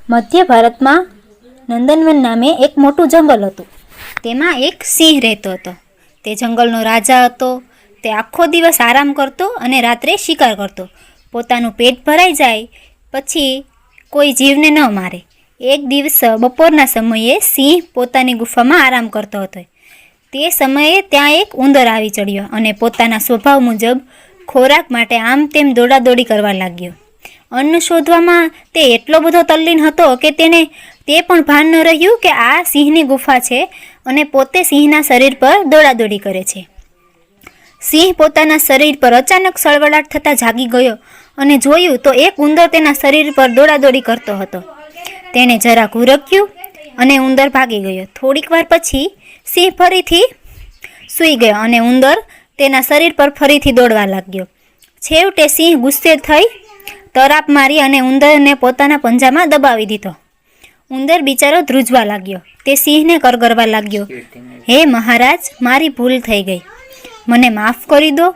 મધ્ય ભારતમાં નંદનવન નામે એક મોટું જંગલ હતું. તેમાં એક સિંહ રહેતો હતો. તે જંગલનો રાજા હતો. તે આખો દિવસ આરામ કરતો અને રાત્રે શિકાર કરતો. પોતાનું પેટ ભરાઈ જાય પછી કોઈ જીવને ન મારે. એક દિવસ બપોરના સમયે સિંહ પોતાની ગુફામાં આરામ કરતો હતો. તે સમયે ત્યાં એક ઉંદર આવી ચડ્યો અને પોતાના સ્વભાવ મુજબ ખોરાક માટે આમ તેમ દોડાદોડી કરવા લાગ્યો. અન્ન શોધવામાં તે એટલો બધો તલ્લીન હતો કે તેને તે પણ ભાન ન રહ્યું કે આ સિંહની ગુફા છે અને પોતે સિંહના શરીર પર દોડાદોડી કરે છે. સિંહ પોતાના શરીર પર અચાનક સળવળાટ થતાં જાગી ગયો અને જોયું તો એક ઉંદર તેના શરીર પર દોડાદોડી કરતો હતો. તેણે જરા ઘુરક્યું અને ઉંદર ભાગી ગયો. થોડીક વાર પછી સિંહ ફરીથી સૂઈ ગયો અને ઉંદર તેના શરીર પર ફરીથી દોડવા લાગ્યો. છેવટે સિંહ ગુસ્સે થઈ તરાપ મારી અને ઉંદરને પોતાના પંજામાં દબાવી દીધો. ઉંદર બિચારો ધ્રુજવા લાગ્યો. તે સિંહને કરગરવા લાગ્યો, હે મહારાજ, મારી ભૂલ થઈ ગઈ. મને માફ કરી દો.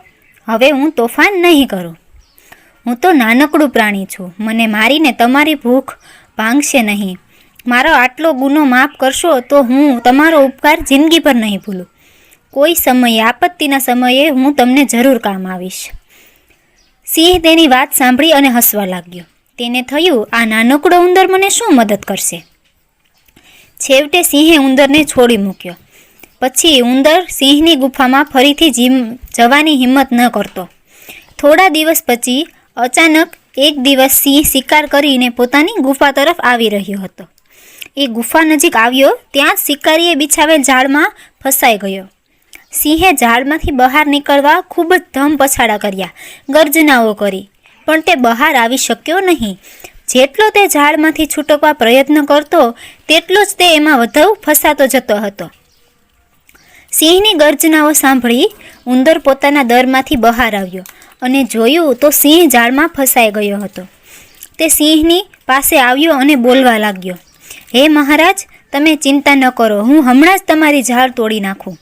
હવે હું તોફાન નહીં કરું. હું તો નાનકડું પ્રાણી છું. મને મારીને તમારી ભૂખ ભાંગશે નહીં. મારો આટલો ગુનો માફ કરશો તો હું તમારો ઉપકાર જિંદગીભર નહીં ભૂલું. કોઈ સમયે આપત્તિના સમયે હું તમને જરૂર કામ આવીશ. સિંહ તેની વાત સાંભળી અને હસવા લાગ્યો. તેને થયું, આ નાનકડો ઉંદર મને શું મદદ કરશે? છેવટે સિંહે ઉંદરને છોડી મૂક્યો. પછી ઉંદર સિંહની ગુફામાં ફરીથી જવાની હિંમત ન કરતો. થોડા દિવસ પછી અચાનક એક દિવસ સિંહ શિકાર કરીને પોતાની ગુફા તરફ આવી રહ્યો હતો. એ ગુફા નજીક આવ્યો ત્યાં શિકારીએ બિછાવેલ ઝાડમાં ફસાઈ ગયો. સિંહે ઝાડમાંથી બહાર નીકળવા ખૂબ જ ધમ પછાડા કર્યા, ગર્જનાઓ કરી, પણ તે બહાર આવી શક્યો નહીં. જેટલો તે ઝાડમાંથી છૂટકવા પ્રયત્ન કરતો તેટલો જ તે એમાં વધુ ફસાતો જતો હતો. સિંહની ગર્જનાઓ સાંભળી ઉંદર પોતાના દરમાંથી બહાર આવ્યો અને જોયું તો સિંહ ઝાડમાં ફસાઈ ગયો હતો. તે સિંહની પાસે આવ્યો અને બોલવા લાગ્યો, હે મહારાજ, તમે ચિંતા ન કરો, હું હમણાં જ તમારી ઝાડ તોડી નાખું.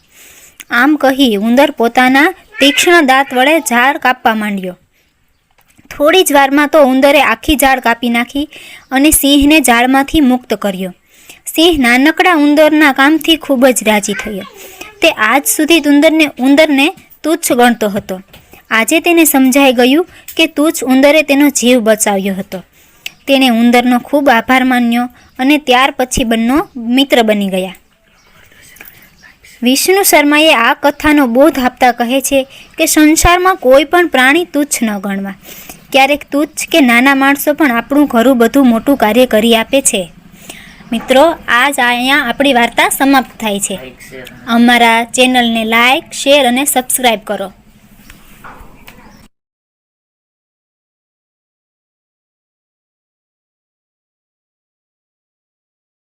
આમ કહી ઉંદર પોતાના તીક્ષ્ણ દાંત વડે ઝાડ કાપવા માંડ્યો. થોડી જ વારમાં તો ઉંદરે આખી ઝાડ કાપી નાખી અને સિંહને ઝાડમાંથી મુક્ત કર્યો. સિંહ નાનકડા ઉંદરના કામથી ખૂબ જ રાજી થયો. તે આજ સુધી ઉંદરને તુચ્છ ગણતો હતો. આજે તેને સમજાઈ ગયું કે તુચ્છ ઉંદરે તેનો જીવ બચાવ્યો હતો. તેણે ઉંદરનો ખૂબ આભાર માન્યો અને ત્યાર પછી બંને મિત્ર બની ગયા. વિષ્ણુ શર્માએ આ કથાનો બોધ આપતા કહે છે કે સંસારમાં કોઈ પણ પ્રાણી તુચ્છ ન ગણવા. ક્યારેક તુચ્છ કે નાના માણસો પણ આપણું ઘરું બધું મોટું કાર્ય કરી આપે છે. મિત્રો, આજ અહીંયા આપણી વાર્તા સમાપ્ત થાય છે. અમારા ચેનલને લાઈક, શેર અને સબસ્ક્રાઈબ કરો.